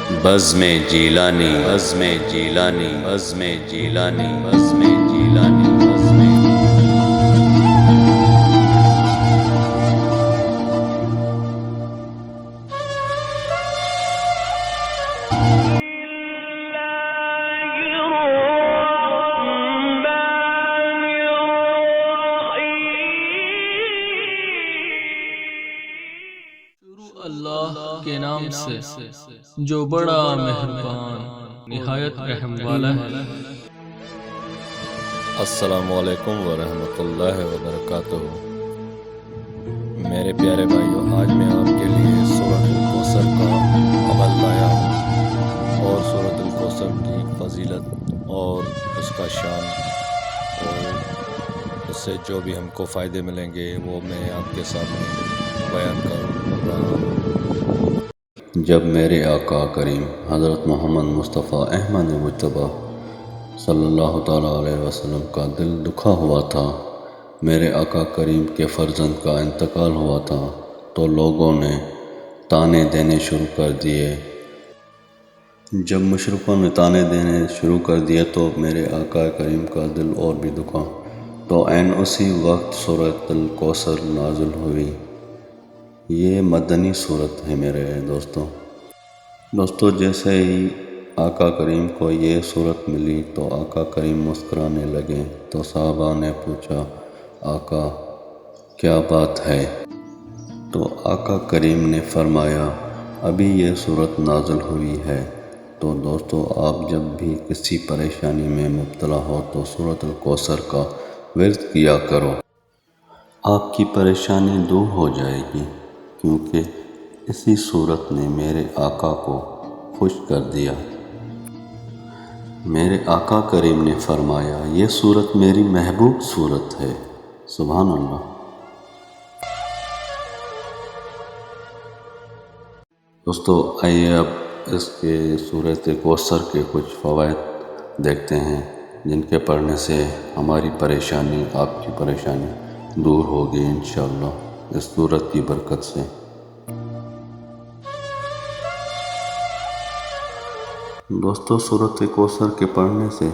بزم جیلانی بزم جیلانی بزم جیلانی بزم جیلانی بزم اللہ کے نام سے جو بڑا مہربان نہایت رحم والا ہے۔ السلام علیکم ورحمۃ اللہ وبرکاتہ۔ میرے پیارے بھائیوں، آج میں آپ کے لیے سورۃ الکوثر کا عمل لایا ہوں اور سورۃ الکوثر کی فضیلت اور اس کا شان اور اس سے جو بھی ہم کو فائدے ملیں گے وہ میں آپ کے سامنے بیان کر رہا ہوں۔ جب میرے آقا کریم حضرت محمد مصطفیٰ احمد مجتبیٰ صلی اللہ تعالیٰ علیہ وسلم کا دل دکھا ہوا تھا، میرے آقا کریم کے فرزند کا انتقال ہوا تھا، تو لوگوں نے طعنے دینے شروع کر دیے۔ جب مشرکوں نے طعنے دینے شروع کر دیے تو میرے آقا کریم کا دل اور بھی دکھا، تو عین اسی وقت سورۃ الکوثر نازل ہوئی۔ یہ مدنی صورت ہے میرے دوستوں، جیسے ہی آقا کریم کو یہ صورت ملی تو آقا کریم مسکرانے لگے، تو صحابہ نے پوچھا، آقا کیا بات ہے؟ تو آقا کریم نے فرمایا، ابھی یہ صورت نازل ہوئی ہے۔ تو دوستو، آپ جب بھی کسی پریشانی میں مبتلا ہو تو سورۃ الکوثر کا ورد کیا کرو، آپ کی پریشانی دور ہو جائے گی، کیونکہ اسی صورت نے میرے آقا کو خوش کر دیا۔ میرے آقا کریم نے فرمایا، یہ صورت میری محبوب صورت ہے۔ سبحان اللہ۔ دوستو، آئیے اب اس کے سورۃ کوثر کے کچھ فوائد دیکھتے ہیں، جن کے پڑھنے سے ہماری پریشانی، آپ کی پریشانی دور ہوگی انشاءاللہ اس سورت کی برکت سے۔ دوستو، سورۃ کوثر کے پڑھنے سے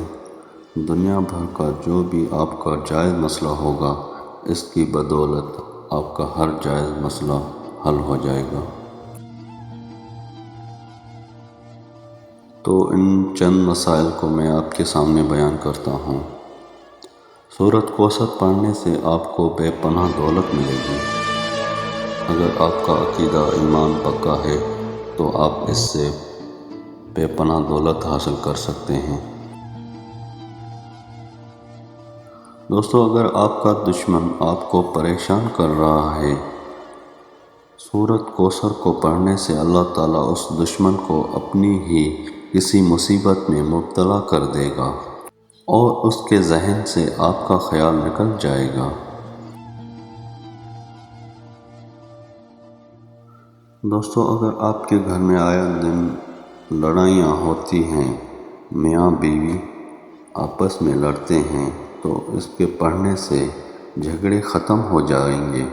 دنیا بھر کا جو بھی آپ کا جائز مسئلہ ہوگا، اس کی بدولت آپ کا ہر جائز مسئلہ حل ہو جائے گا۔ تو ان چند مسائل کو میں آپ کے سامنے بیان کرتا ہوں۔ سورۃ کوثر پڑھنے سے آپ کو بے پناہ دولت ملے گی۔ اگر آپ کا عقیدہ ایمان پکا ہے تو آپ اس سے بے پناہ دولت حاصل کر سکتے ہیں۔ دوستو، اگر آپ کا دشمن آپ کو پریشان کر رہا ہے، سورۃ کوثر کو پڑھنے سے اللہ تعالیٰ اس دشمن کو اپنی ہی کسی مصیبت میں مبتلا کر دے گا اور اس کے ذہن سے آپ کا خیال نکل جائے گا۔ دوستو، اگر آپ کے گھر میں آیا دن لڑائیاں ہوتی ہیں، میاں بیوی آپس میں لڑتے ہیں، تو اس کے پڑھنے سے جھگڑے ختم ہو جائیں گے۔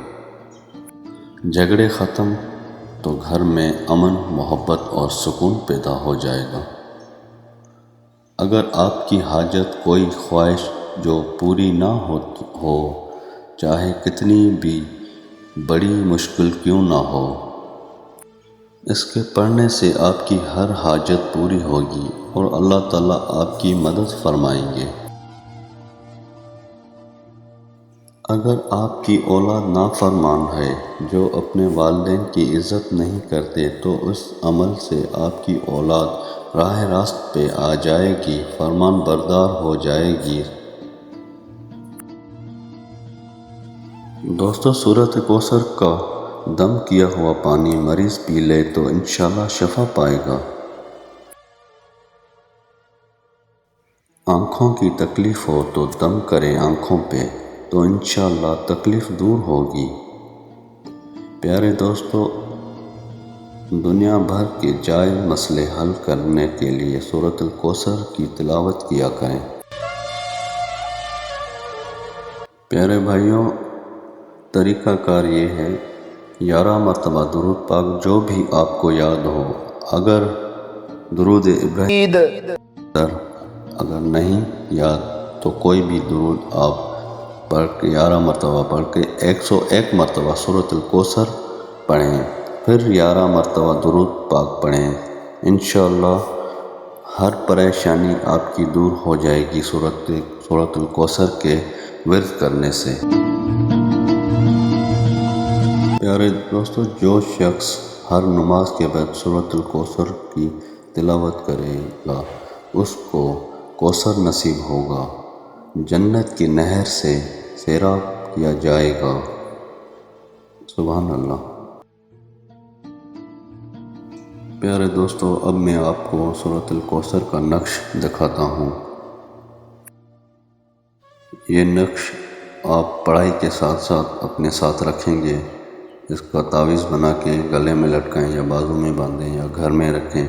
جھگڑے ختم تو گھر میں امن، محبت اور سکون پیدا ہو جائے گا۔ اگر آپ کی حاجت، کوئی خواہش جو پوری نہ ہو، چاہے کتنی بھی بڑی مشکل کیوں نہ ہو، اس کے پڑھنے سے آپ کی ہر حاجت پوری ہوگی اور اللہ تعالیٰ آپ کی مدد فرمائیں گے۔ اگر آپ کی اولاد نافرمان ہے، جو اپنے والدین کی عزت نہیں کرتے، تو اس عمل سے آپ کی اولاد راہ راست پہ آ جائے گی، فرمان بردار ہو جائے گی۔ دوستو، سورۃ کوثر کا دم کیا ہوا پانی مریض پی لے تو انشاءاللہ شفا پائے گا۔ آنکھوں کی تکلیف ہو تو دم کرے آنکھوں پہ تو انشاءاللہ تکلیف دور ہوگی۔ پیارے دوستو، دنیا بھر کے جائز مسئلے حل کرنے کے لیے سورۃ الکوثر کی تلاوت کیا کریں۔ پیارے بھائیوں، طریقہ کار یہ ہے، 11 مرتبہ درود پاک جو بھی آپ کو یاد ہو، اگر درود ابراہیم اگر نہیں یاد تو کوئی بھی درود آپ پڑھ کے 11 مرتبہ پڑھ کے 101 مرتبہ سورۃ الکوثر پڑھیں، پھر 11 مرتبہ درود پاک پڑھیں، انشاءاللہ ہر پریشانی آپ کی دور ہو جائے گی سورۃ الکوثر کے ورد کرنے سے۔ پیارے دوستو، جو شخص ہر نماز کے بعد سورۃ الکوثر کی تلاوت کرے گا اس کو کوثر نصیب ہوگا، جنت کی نہر سے سیراب کیا جائے گا۔ سبحان اللہ۔ پیارے دوستو، اب میں آپ کو سورۃ الکوثر کا نقش دکھاتا ہوں۔ یہ نقش آپ پڑھائی کے ساتھ ساتھ اپنے ساتھ رکھیں گے، اس کا تعویذ بنا کے گلے میں لٹکائیں یا بازو میں باندھیں یا گھر میں رکھیں۔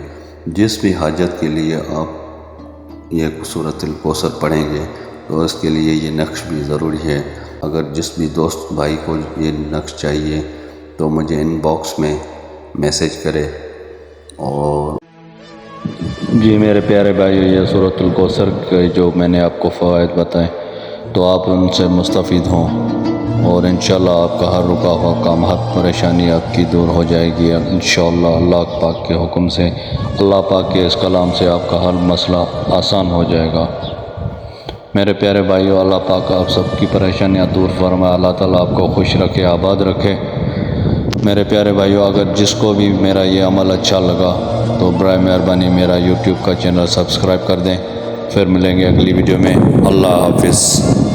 جس بھی حاجت کے لیے آپ یہ سورۃ الکوثر پڑھیں گے تو اس کے لیے یہ نقش بھی ضروری ہے۔ اگر جس بھی دوست بھائی کو یہ نقش چاہیے تو مجھے ان باکس میں میسیج کرے۔ اور جی میرے پیارے بھائیو، یہ سورۃ الکوثر کے جو میں نے آپ کو فوائد بتائے تو آپ ان سے مستفید ہوں، اور انشاءاللہ آپ کا ہر رکا ہوا کام، ہر پریشانی آپ کی دور ہو جائے گی انشاءاللہ اللہ پاک کے حکم سے۔ اللہ پاک کے اس کلام سے آپ کا ہر مسئلہ آسان ہو جائے گا۔ میرے پیارے بھائیو، اللہ پاک آپ سب کی پریشانیاں دور فرمائے، اللہ تعالیٰ آپ کو خوش رکھے، آباد رکھے۔ میرے پیارے بھائیو، اگر جس کو بھی میرا یہ عمل اچھا لگا تو برائے مہربانی میرا یوٹیوب کا چینل سبسکرائب کر دیں۔ پھر ملیں گے اگلی ویڈیو میں۔ اللہ حافظ۔